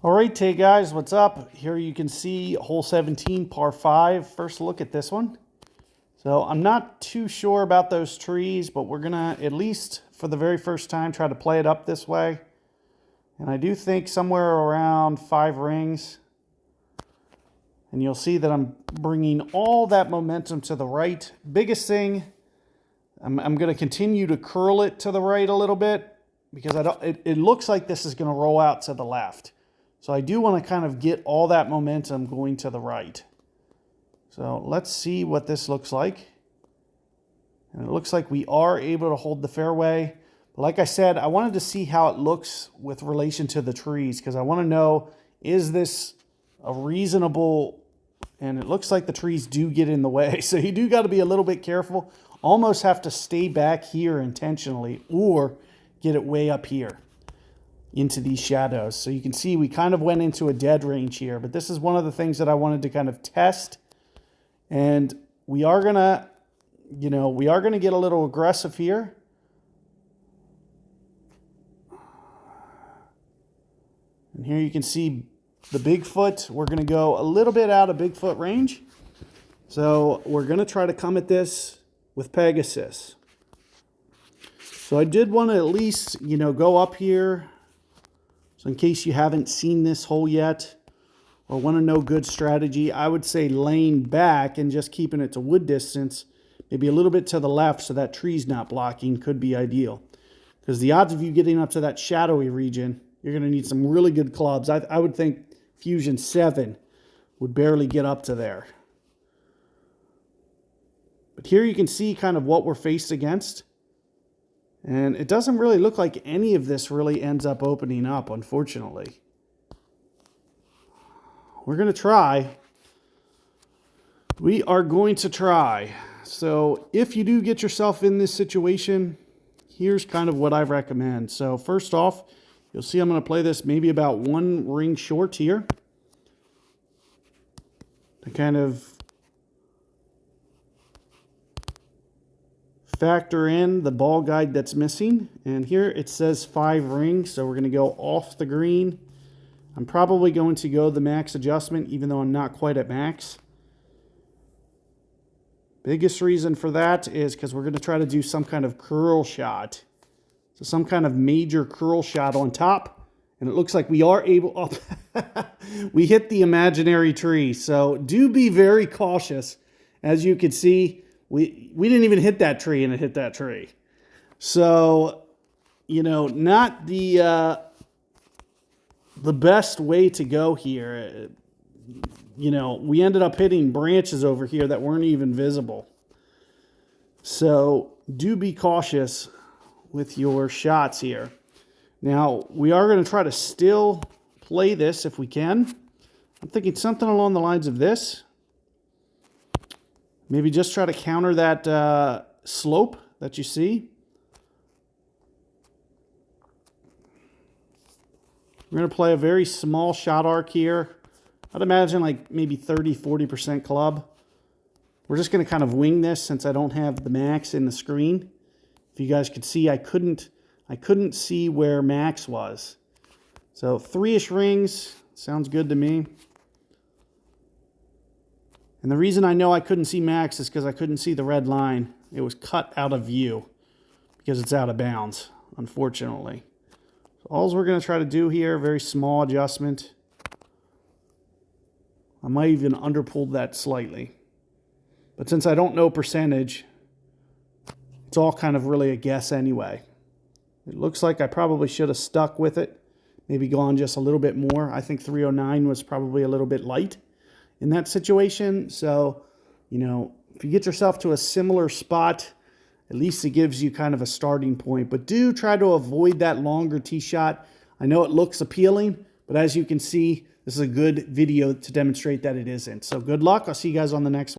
All right, hey guys, what's up? Here you can see hole 17, par 5. First look at this one. So I'm not too sure about those trees, but we're gonna, at least for the very first time, try to play it up this way. And I do think somewhere around 5 rings. And you'll see that I'm bringing all that momentum to the right. Biggest thing, I'm gonna continue to curl it to the right a little bit because it looks like this is gonna roll out to the left. So I do want to kind of get all that momentum going to the right. So let's see what this looks like. And it looks like we are able to hold the fairway. But like I said, I wanted to see how it looks with relation to the trees because I want to know, is this a reasonable, and it looks like the trees do get in the way. So you do got to be a little bit careful. Almost have to stay back here intentionally or get it way up here into these shadows. So you can see we kind of went into a dead range here, but this is one of the things that I wanted to kind of test. And we are gonna, we are gonna get a little aggressive here. And here you can see the Bigfoot. We're gonna go a little bit out of Bigfoot range. So we're gonna try to come at this with Pegasus. So I did want to at least, go up here. So in case you haven't seen this hole yet or want to know good strategy, I would say laying back and just keeping it to wood distance, maybe a little bit to the left so that tree's not blocking, could be ideal. Because the odds of you getting up to that shadowy region, you're going to need some really good clubs. I would think Fusion 7 would barely get up to there. But here you can see kind of what we're faced against. And it doesn't really look like any of this really ends up opening up, unfortunately. We're going to try. We are going to try. So if you do get yourself in this situation, here's kind of what I recommend. So first off, you'll see I'm going to play this maybe about 1 ring short here to kind of factor in the ball guide that's missing. And here it says 5 rings, so we're going to go off the green. I'm probably going to go the max adjustment, even though I'm not quite at max. Biggest reason for that is because we're going to try to do some kind of curl shot. So some kind of major curl shot on top. And it looks like we are able, we hit the imaginary tree. So do be very cautious. As you can see, we didn't even hit that tree and it hit that tree. So, not the best way to go here. We ended up hitting branches over here that weren't even visible. So do be cautious with your shots here. Now, we are going to try to still play this if we can. I'm thinking something along the lines of this. Maybe just try to counter that slope that you see. We're going to play a very small shot arc here. I'd imagine like maybe 30-40% club. We're just going to kind of wing this since I don't have the max in the screen. If you guys could see, I couldn't see where max was. So 3-ish rings sounds good to me. And the reason I know I couldn't see max is because I couldn't see the red line. It was cut out of view because it's out of bounds, unfortunately. So all we're going to try to do here, very small adjustment. I might even underpull that slightly. But since I don't know percentage, it's all kind of really a guess anyway. It looks like I probably should have stuck with it. Maybe gone just a little bit more. I think 309 was probably a little bit light in that situation. So, if you get yourself to a similar spot, at least it gives you kind of a starting point. But do try to avoid that longer tee shot. I know it looks appealing, but as you can see, this is a good video to demonstrate that it isn't. So good luck. I'll see you guys on the next one.